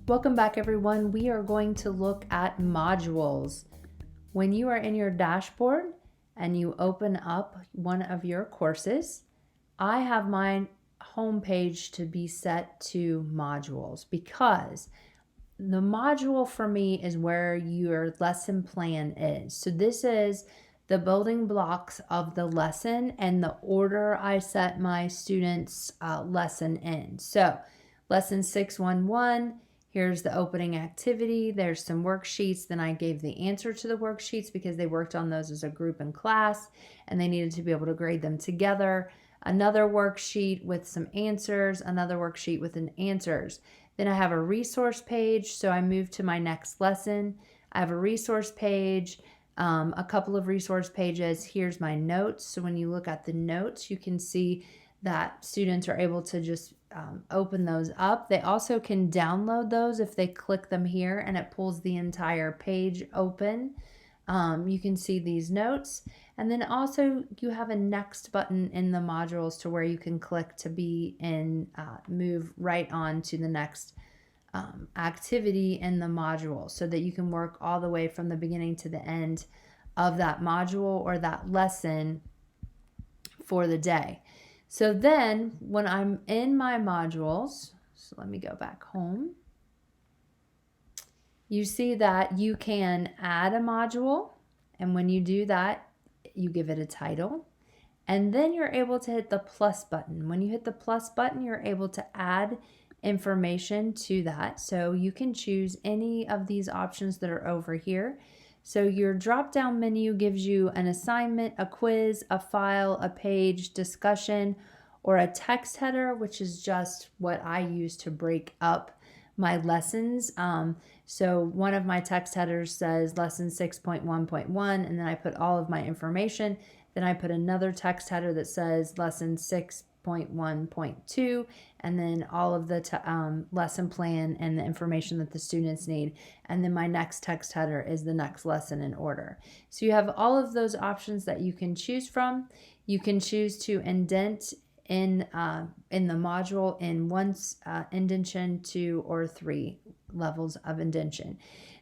Welcome back, everyone. We are going to look at modules. When you are in your dashboard and you open up one of your courses, I have my homepage to be set to modules because the module for me is where your lesson plan is. So this is the building blocks of the lesson and the order I set my students' lesson in. So lesson 611, here's the opening activity. There's some worksheets. Then I gave the answer to the worksheets because they worked on those as a group in class and they needed to be able to grade them together. Another worksheet with some answers, another worksheet with an answers. Then I have a resource page, so I move to my next lesson. I have a resource page, a couple of resource pages. Here's my notes. So when you look at the notes, you can see that students are able to just open those up. They also can download those if they click them here and it pulls the entire page open. You can see these notes. And then also you have a next button in the modules to where you can click to be in, move right on to the next activity in the module so that you can work all the way from the beginning to the end of that module or that lesson for the day. So then when I'm in my modules, so let me go back home. You see that you can add a module, and when you do that, you give it a title, and then you're able to hit the plus button. When you hit the plus button, you're able to add information to that. So you can choose any of these options that are over here. So your drop-down menu gives you an assignment, a quiz, a file, a page, discussion, or a text header, which is just what I use to break up my lessons. So one of my text headers says lesson 6.1.1, and then I put all of my information. Then I put another text header that says lesson 6.1.2, and then all of the lesson plan and the information that the students need. And then my next text header is the next lesson in order. So you have all of those options that you can choose from. You can choose to indent in the module in one indentation, 2 or 3 levels of indentation.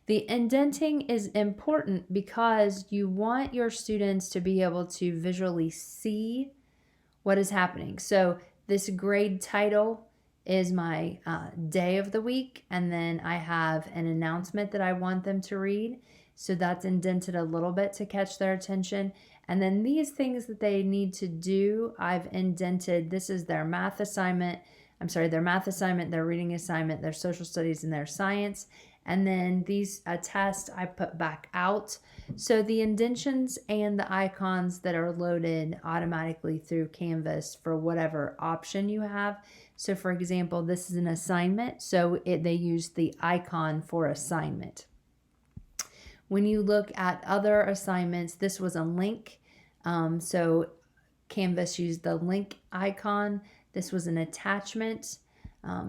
The indenting is important because you want your students to be able to visually see what is happening. So this grade title is my day of the week, and then I have an announcement that I want them to read. So that's indented a little bit to catch their attention. And then these things that they need to do, I've indented. This is their math assignment. Their math assignment, their reading assignment, their social studies, and their science. And then these tests I put back out. So the indentions and the icons that are loaded automatically through Canvas for whatever option you have. So for example, this is an assignment. So they use the icon for assignment. When you look at other assignments, this was a link. So Canvas used the link icon. This was an attachment.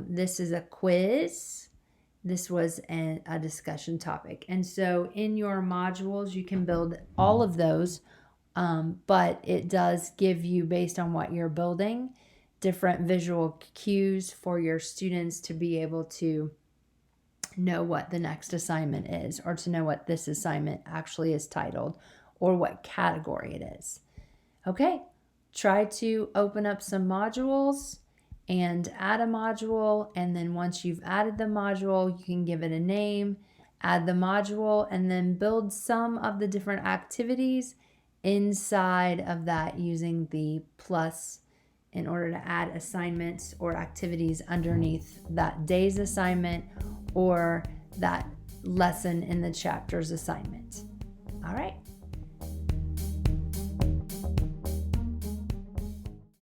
This is a quiz. This was a discussion topic. And so in your modules, you can build all of those, but it does give you, based on what you're building, different visual cues for your students to be able to know what the next assignment is, or to know what this assignment actually is titled, or what category it is. Okay, try to open up some modules and add a module, and then once you've added the module, you can give it a name, add the module, and then build some of the different activities inside of that using the plus in order to add assignments or activities underneath that day's assignment or that lesson in the chapter's assignment. All right.